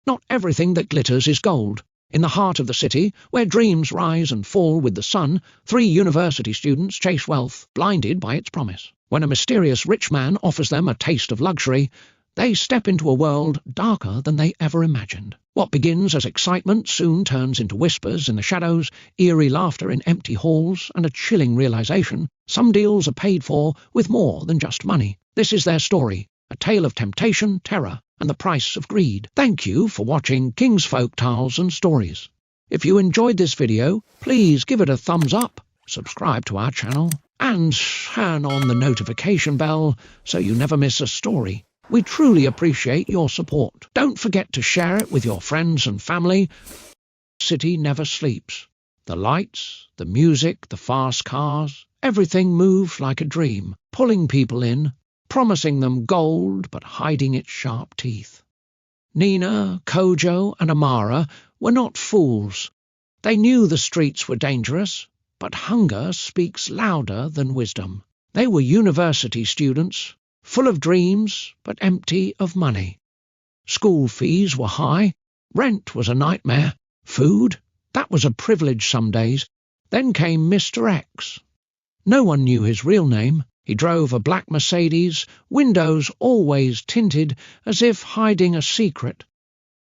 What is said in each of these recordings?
Not everything that glitters is gold. In the heart of the city, where dreams rise and fall with the sun, 3 university students chase wealth, blinded by its promise. When a mysterious rich man offers them a taste of luxury, they step into a world darker than they ever imagined. What begins as excitement soon turns into whispers in the shadows, eerie laughter in empty halls, and a chilling realization some deals are paid for with more than just money. This is their story, a tale of temptation, terror, and the price of greed. Thank you for watching King's Folk Tales and Stories. If you enjoyed this video, please give it a thumbs up, subscribe to our channel, and turn on the notification bell so you never miss a story. We truly appreciate your support. Don't forget to share it with your friends and family. The city never sleeps. The lights, the music, the fast cars, everything moves like a dream, pulling people in, promising them gold but hiding its sharp teeth. Nina, Kojo, and Amara were not fools. They knew the streets were dangerous, but hunger speaks louder than wisdom. They were university students, full of dreams but empty of money. School fees were high, rent was a nightmare, food, that was a privilege some days. Then came Mr. X. No one knew his real name. He drove a black Mercedes, windows always tinted as if hiding a secret.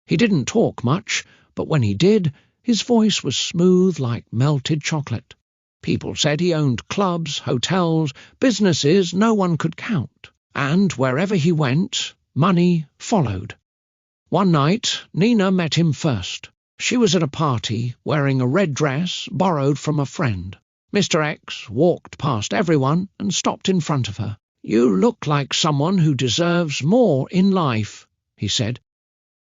He didn't talk much, but when he did, his voice was smooth like melted chocolate. People said he owned clubs, hotels, businesses no one could count, and wherever he went, money followed. One night, Nina met him first. She was at a party, wearing a red dress borrowed from a friend. Mr. X walked past everyone and stopped in front of her. "You look like someone who deserves more in life," he said.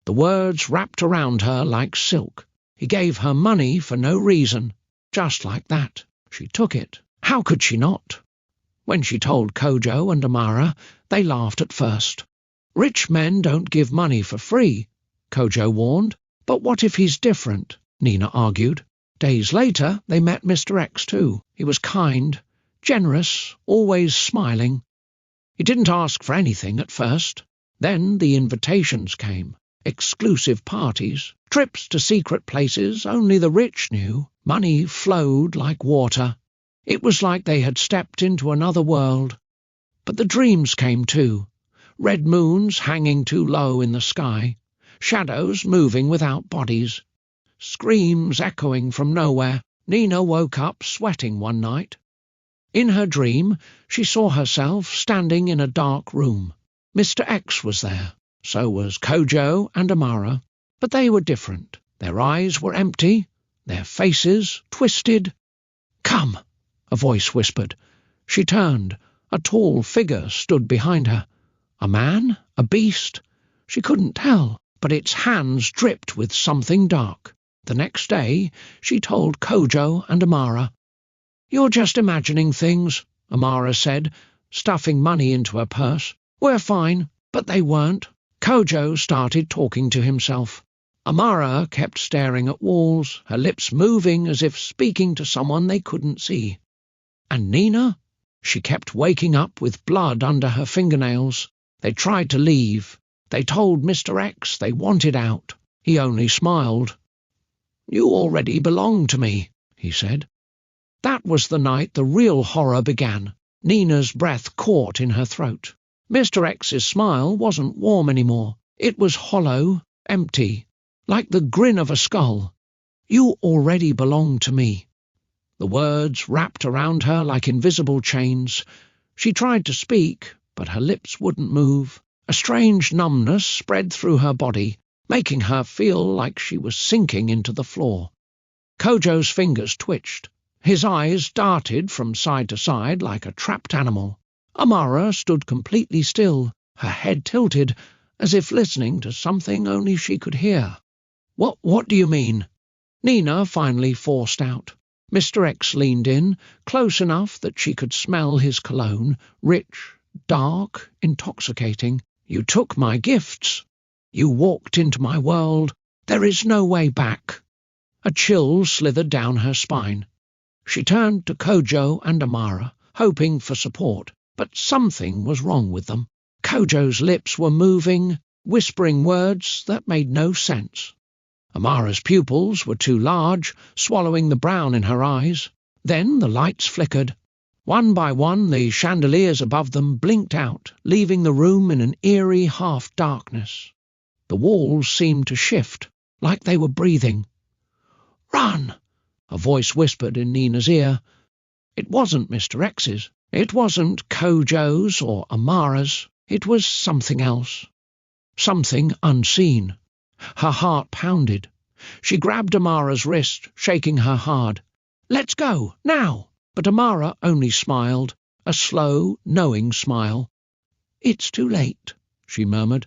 The words wrapped around her like silk. He gave her money for no reason. Just like that. She took it. How could she not? When she told Kojo and Amara, they laughed at first. "Rich men don't give money for free," Kojo warned. "But what if he's different?" Nina argued. Days later, they met Mr. X too. He was kind, generous, always smiling. He didn't ask for anything at first. Then the invitations came. Exclusive parties, trips to secret places only the rich knew. Money flowed like water. It was like they had stepped into another world. But the dreams came too. Red moons hanging too low in the sky. Shadows moving without bodies. Screams echoing from nowhere. Nina woke up sweating one night. In her dream, she saw herself standing in a dark room. Mr. X was there. So was Kojo and Amara. But they were different. Their eyes were empty, their faces twisted. "Come," a voice whispered. She turned. A tall figure stood behind her. A man? A beast? She couldn't tell, but its hands dripped with something dark. The next day, she told Kojo and Amara. "You're just imagining things," Amara said, stuffing money into her purse. "We're fine." But they weren't. Kojo started talking to himself. Amara kept staring at walls, her lips moving as if speaking to someone they couldn't see. And Nina? She kept waking up with blood under her fingernails. They tried to leave. They told Mr. X they wanted out. He only smiled. "You already belong to me," he said. That was the night the real horror began. Nina's breath caught in her throat. Mr. X's smile wasn't warm anymore. It was hollow, empty, like the grin of a skull. "You already belong to me." The words wrapped around her like invisible chains. She tried to speak, but her lips wouldn't move. A strange numbness spread through her body, making her feel like she was sinking into the floor. Kojo's fingers twitched. His eyes darted from side to side like a trapped animal. Amara stood completely still, her head tilted, as if listening to something only she could hear. What do you mean?" Nina finally forced out. Mr. X leaned in, close enough that she could smell his cologne, rich, dark, intoxicating. "You took my gifts. You walked into my world. There is no way back." A chill slithered down her spine. She turned to Kojo and Amara, hoping for support, but something was wrong with them. Kojo's lips were moving, whispering words that made no sense. Amara's pupils were too large, swallowing the brown in her eyes. Then the lights flickered. One by one the chandeliers above them blinked out, leaving the room in an eerie half-darkness. The walls seemed to shift, like they were breathing. "Run!" a voice whispered in Nina's ear. It wasn't Mr. X's. It wasn't Kojo's or Amara's. It was something else. Something unseen. Her heart pounded. She grabbed Amara's wrist, shaking her hard. "Let's go, now!" But Amara only smiled, a slow, knowing smile. "It's too late," she murmured.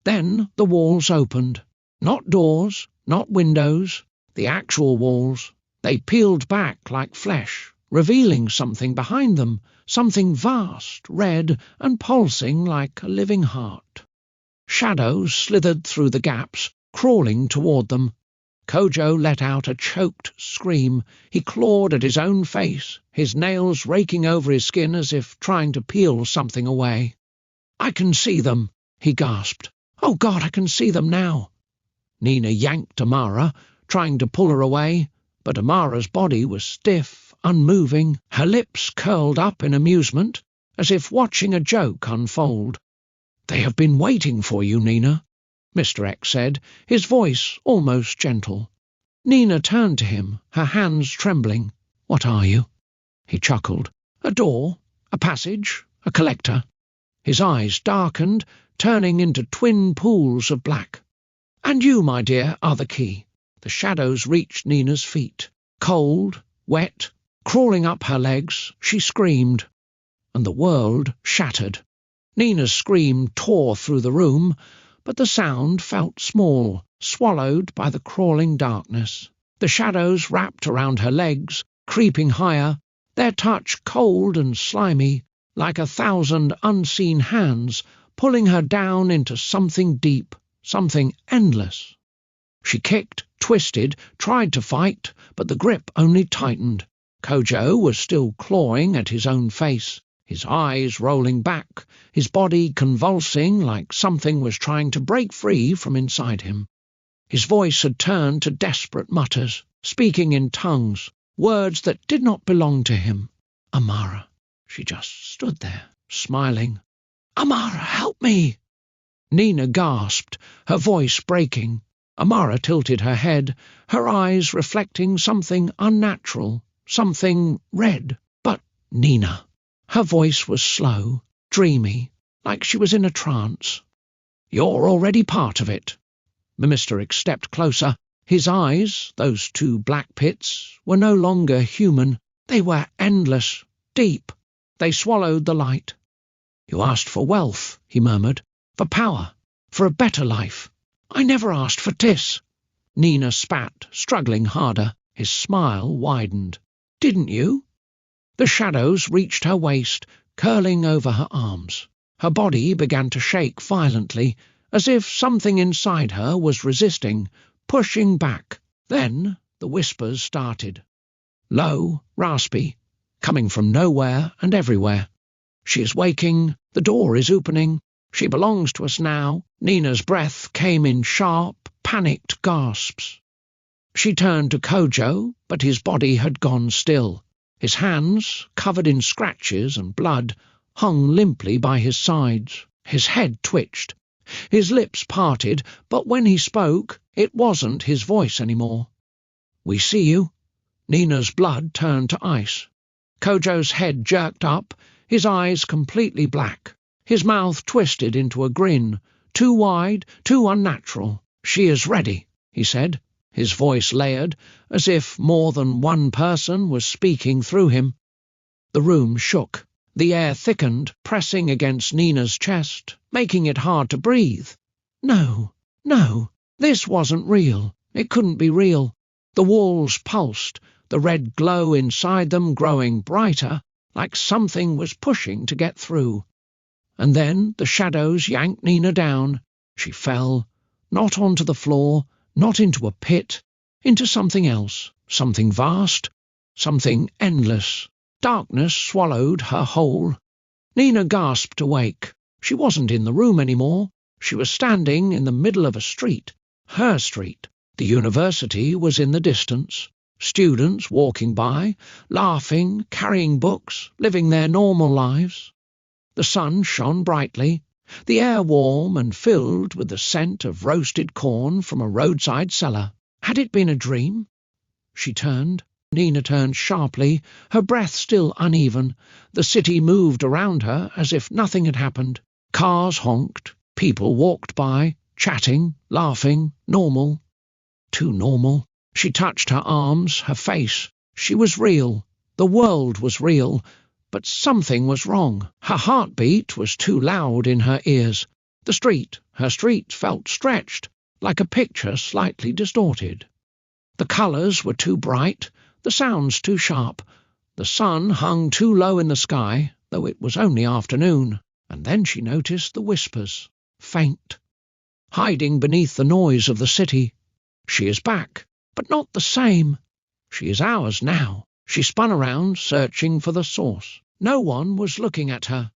Then the walls opened. Not doors, not windows, the actual walls. They peeled back like flesh, revealing something behind them, something vast, red, and pulsing like a living heart. Shadows slithered through the gaps, crawling toward them. Kojo let out a choked scream. He clawed at his own face, his nails raking over his skin as if trying to peel something away. "I can see them," he gasped. "Oh God, I can see them now." Nina yanked Amara, trying to pull her away, but Amara's body was stiff, unmoving, her lips curled up in amusement, as if watching a joke unfold. "They have been waiting for you, Nina," Mr. X said, his voice almost gentle. Nina turned to him, her hands trembling. "What are you?" He chuckled. "A door, a passage, a collector." His eyes darkened, turning into twin pools of black. "And you, my dear, are the key." The shadows reached Nina's feet. Cold, wet, crawling up her legs, she screamed, and the world shattered. Nina's scream tore through the room, but the sound felt small, swallowed by the crawling darkness. The shadows wrapped around her legs, creeping higher, their touch cold and slimy, like 1,000 unseen hands pulling her down into something deep, something endless. She kicked, twisted, tried to fight, but the grip only tightened. Kojo was still clawing at his own face, his eyes rolling back, his body convulsing like something was trying to break free from inside him. His voice had turned to desperate mutters, speaking in tongues, words that did not belong to him. "Amara." She just stood there, smiling. "Amara, help me!" Nina gasped, her voice breaking. Amara tilted her head, her eyes reflecting something unnatural, something red. "But, Nina." Her voice was slow, dreamy, like she was in a trance. "You're already part of it." Mr. X stepped closer. His eyes, those two black pits, were no longer human. They were endless, deep. They swallowed the light. "You asked for wealth," he murmured, "for power, for a better life. I never asked for this." Nina spat, struggling harder. His smile widened. "Didn't you?" The shadows reached her waist, curling over her arms. Her body began to shake violently, as if something inside her was resisting, pushing back. Then the whispers started. Low, raspy, coming from nowhere and everywhere. "She is waking. The door is opening. She belongs to us now." Nina's breath came in sharp, panicked gasps. She turned to Kojo, but his body had gone still. His hands, covered in scratches and blood, hung limply by his sides. His head twitched. His lips parted, but when he spoke, it wasn't his voice anymore. "We see you." Nina's blood turned to ice. Kojo's head jerked up, his eyes completely black. His mouth twisted into a grin, too wide, too unnatural. "She is ready," he said, his voice layered, as if more than one person was speaking through him. The room shook. The air thickened, pressing against Nina's chest, making it hard to breathe. No, this wasn't real. It couldn't be real. The walls pulsed, the red glow inside them growing brighter, like something was pushing to get through. And then the shadows yanked Nina down. She fell, not onto the floor, not into a pit, into something else, something vast, something endless. Darkness swallowed her whole. Nina gasped awake. She wasn't in the room anymore. She was standing in the middle of a street, her street. The university was in the distance. Students walking by, laughing, carrying books, living their normal lives. The sun shone brightly, the air warm and filled with the scent of roasted corn from a roadside cellar. Had it been a dream? She turned. Nina turned sharply, her breath still uneven. The city moved around her as if nothing had happened. Cars honked, people walked by, chatting, laughing, normal. Too normal. She touched her arms, her face. She was real. The world was real. But something was wrong. Her heartbeat was too loud in her ears. Her street felt stretched, like a picture slightly distorted. The colours were too bright, the sounds too sharp. The sun hung too low in the sky, though it was only afternoon. And then she noticed the whispers, faint, hiding beneath the noise of the city. She is back, but not the same. She is ours now. She spun around, searching for the source. No one was looking at her.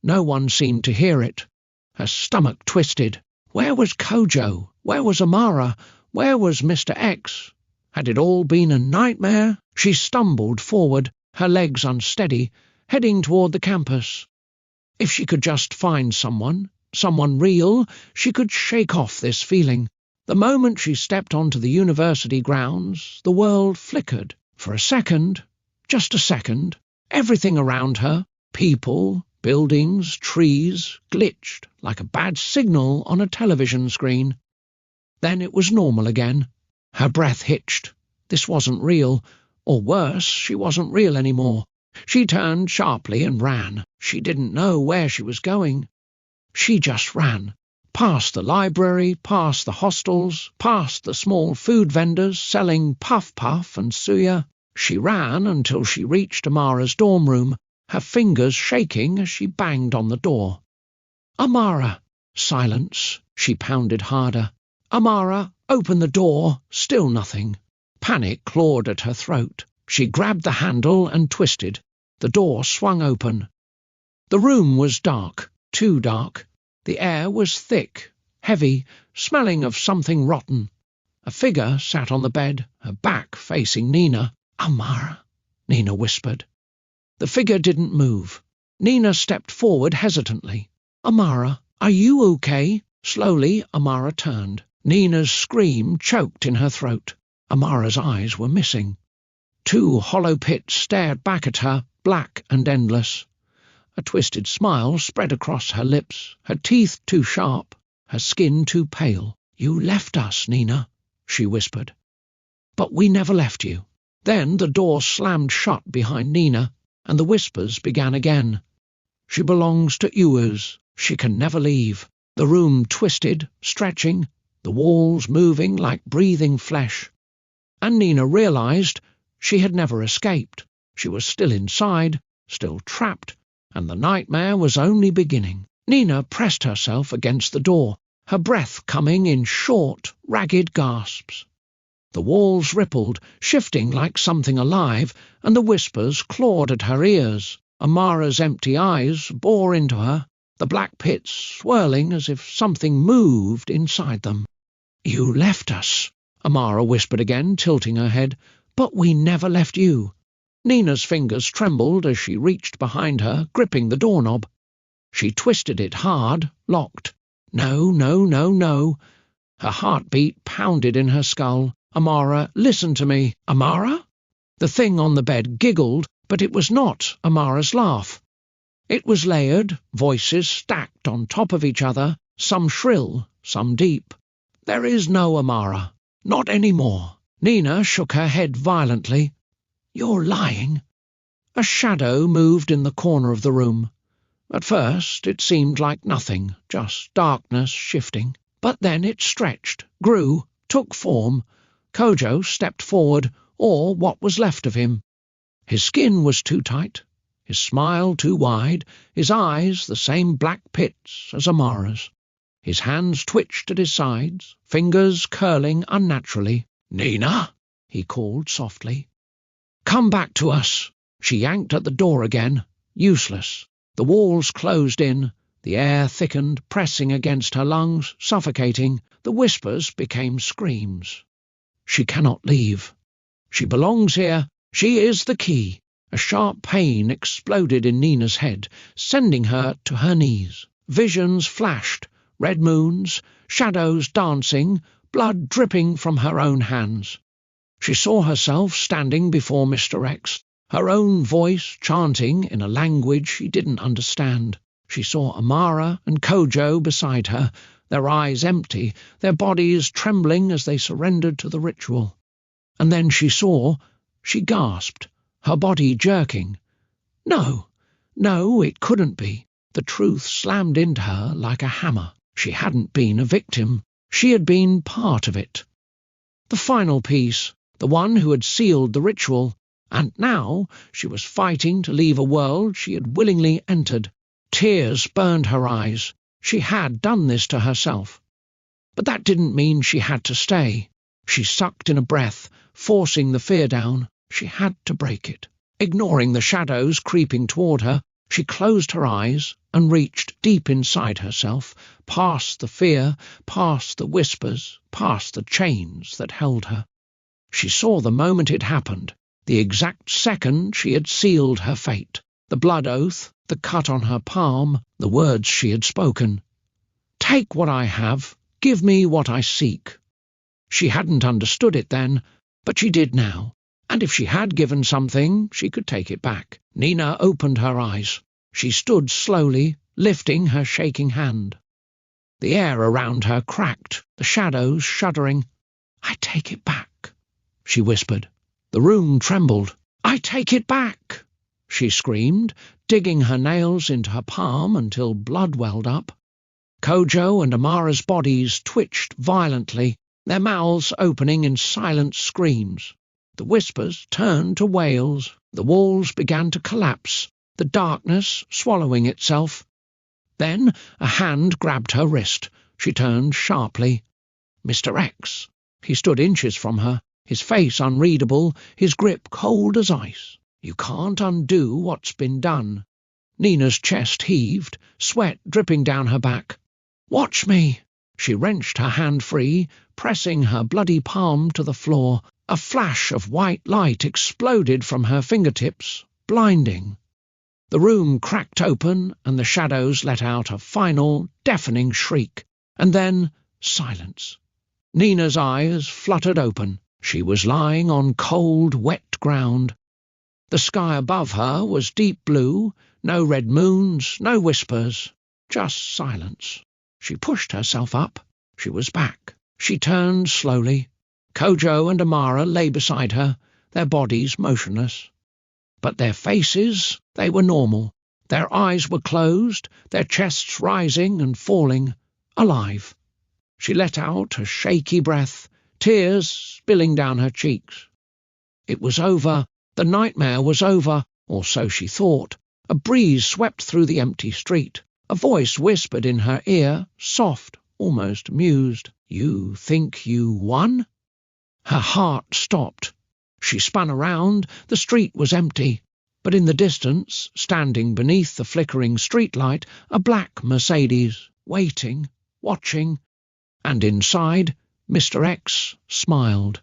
No one seemed to hear it. Her stomach twisted. Where was Kojo? Where was Amara? Where was Mr. X? Had it all been a nightmare? She stumbled forward, her legs unsteady, heading toward the campus. If she could just find someone real, she could shake off this feeling. The moment she stepped onto the university grounds, the world flickered. For a second, just a second, everything around her, people, buildings, trees, glitched like a bad signal on a television screen. Then it was normal again. Her breath hitched. This wasn't real. Or worse, she wasn't real anymore. She turned sharply and ran. She didn't know where she was going. She just ran. Past the library, past the hostels, past the small food vendors selling puff-puff and suya. She ran until she reached Amara's dorm room, her fingers shaking as she banged on the door. "Amara!" Silence. She pounded harder. "Amara, open the door!" Still nothing. Panic clawed at her throat. She grabbed the handle and twisted. The door swung open. The room was dark, too dark. The air was thick, heavy, smelling of something rotten. A figure sat on the bed, her back facing Nina. "Amara," Nina whispered. The figure didn't move. Nina stepped forward hesitantly. "Amara, are you okay?" Slowly, Amara turned. Nina's scream choked in her throat. Amara's eyes were missing. Two hollow pits stared back at her, black and endless. A twisted smile spread across her lips, her teeth too sharp, her skin too pale. "You left us, Nina," she whispered. "But we never left you." Then the door slammed shut behind Nina, and the whispers began again. "She belongs to Uwers. She can never leave." The room twisted, stretching, the walls moving like breathing flesh. And Nina realized she had never escaped. She was still inside, still trapped, and the nightmare was only beginning. Nina pressed herself against the door, her breath coming in short, ragged gasps. The walls rippled, shifting like something alive, and the whispers clawed at her ears. Amara's empty eyes bore into her, the black pits swirling as if something moved inside them. "You left us," Amara whispered again, tilting her head. "But we never left you." Nina's fingers trembled as she reached behind her, gripping the doorknob. She twisted it hard, locked. "No, no, no, no." Her heartbeat pounded in her skull. "Amara, listen to me." "Amara?" The thing on the bed giggled, but it was not Amara's laugh. It was layered, voices stacked on top of each other, some shrill, some deep. "There is no Amara. Not anymore." Nina shook her head violently. "You're lying." A shadow moved in the corner of the room. At first it seemed like nothing, just darkness shifting. But then it stretched, grew, took form. Kojo stepped forward, or what was left of him. His skin was too tight, his smile too wide, his eyes the same black pits as Amara's. His hands twitched at his sides, fingers curling unnaturally. "Nina," he called softly. "Come back to us." She yanked at the door again. Useless. The walls closed in. The air thickened, pressing against her lungs, suffocating. The whispers became screams. She cannot leave. She belongs here. She is the key. A sharp pain exploded in Nina's head, sending her to her knees. Visions flashed, red moons, shadows dancing, blood dripping from her own hands. She saw herself standing before Mr. X, her own voice chanting in a language she didn't understand. She saw Amara and Kojo beside her, their eyes empty, their bodies trembling as they surrendered to the ritual. And then she gasped, her body jerking. No, it couldn't be. The truth slammed into her like a hammer. She hadn't been a victim. She had been part of it. The final piece, the one who had sealed the ritual, and now she was fighting to leave a world she had willingly entered. Tears burned her eyes. She had done this to herself. But that didn't mean she had to stay. She sucked in a breath, forcing the fear down. She had to break it. Ignoring the shadows creeping toward her, she closed her eyes and reached deep inside herself, past the fear, past the whispers, past the chains that held her. She saw the moment it happened, the exact second she had sealed her fate, the blood oath, the cut on her palm, the words she had spoken. Take what I have, give me what I seek. She hadn't understood it then, but she did now. And if she had given something, she could take it back. Nina opened her eyes. She stood slowly, lifting her shaking hand. The air around her cracked, the shadows shuddering. I take it back, she whispered. The room trembled. I take it back, she screamed, digging her nails into her palm until blood welled up. Kojo and Amara's bodies twitched violently, their mouths opening in silent screams. The whispers turned to wails. The walls began to collapse, the darkness swallowing itself. Then a hand grabbed her wrist. She turned sharply. Mr. X. He stood inches from her, his face unreadable, his grip cold as ice. You can't undo what's been done. Nina's chest heaved, sweat dripping down her back. Watch me! She wrenched her hand free, pressing her bloody palm to the floor. A flash of white light exploded from her fingertips, blinding. The room cracked open, and the shadows let out a final, deafening shriek. And then silence. Nina's eyes fluttered open. She was lying on cold, wet ground. The sky above her was deep blue, no red moons, no whispers, just silence. She pushed herself up. She was back. She turned slowly. Kojo and Amara lay beside her, their bodies motionless. But their faces, they were normal. Their eyes were closed, their chests rising and falling, alive. She let out a shaky breath, tears spilling down her cheeks. It was over. The nightmare was over, or so she thought. A breeze swept through the empty street. A voice whispered in her ear, soft, almost amused. You think you won? Her heart stopped. She spun around. The street was empty. But in the distance, standing beneath the flickering streetlight, a black Mercedes, waiting, watching. And inside, Mr. X smiled.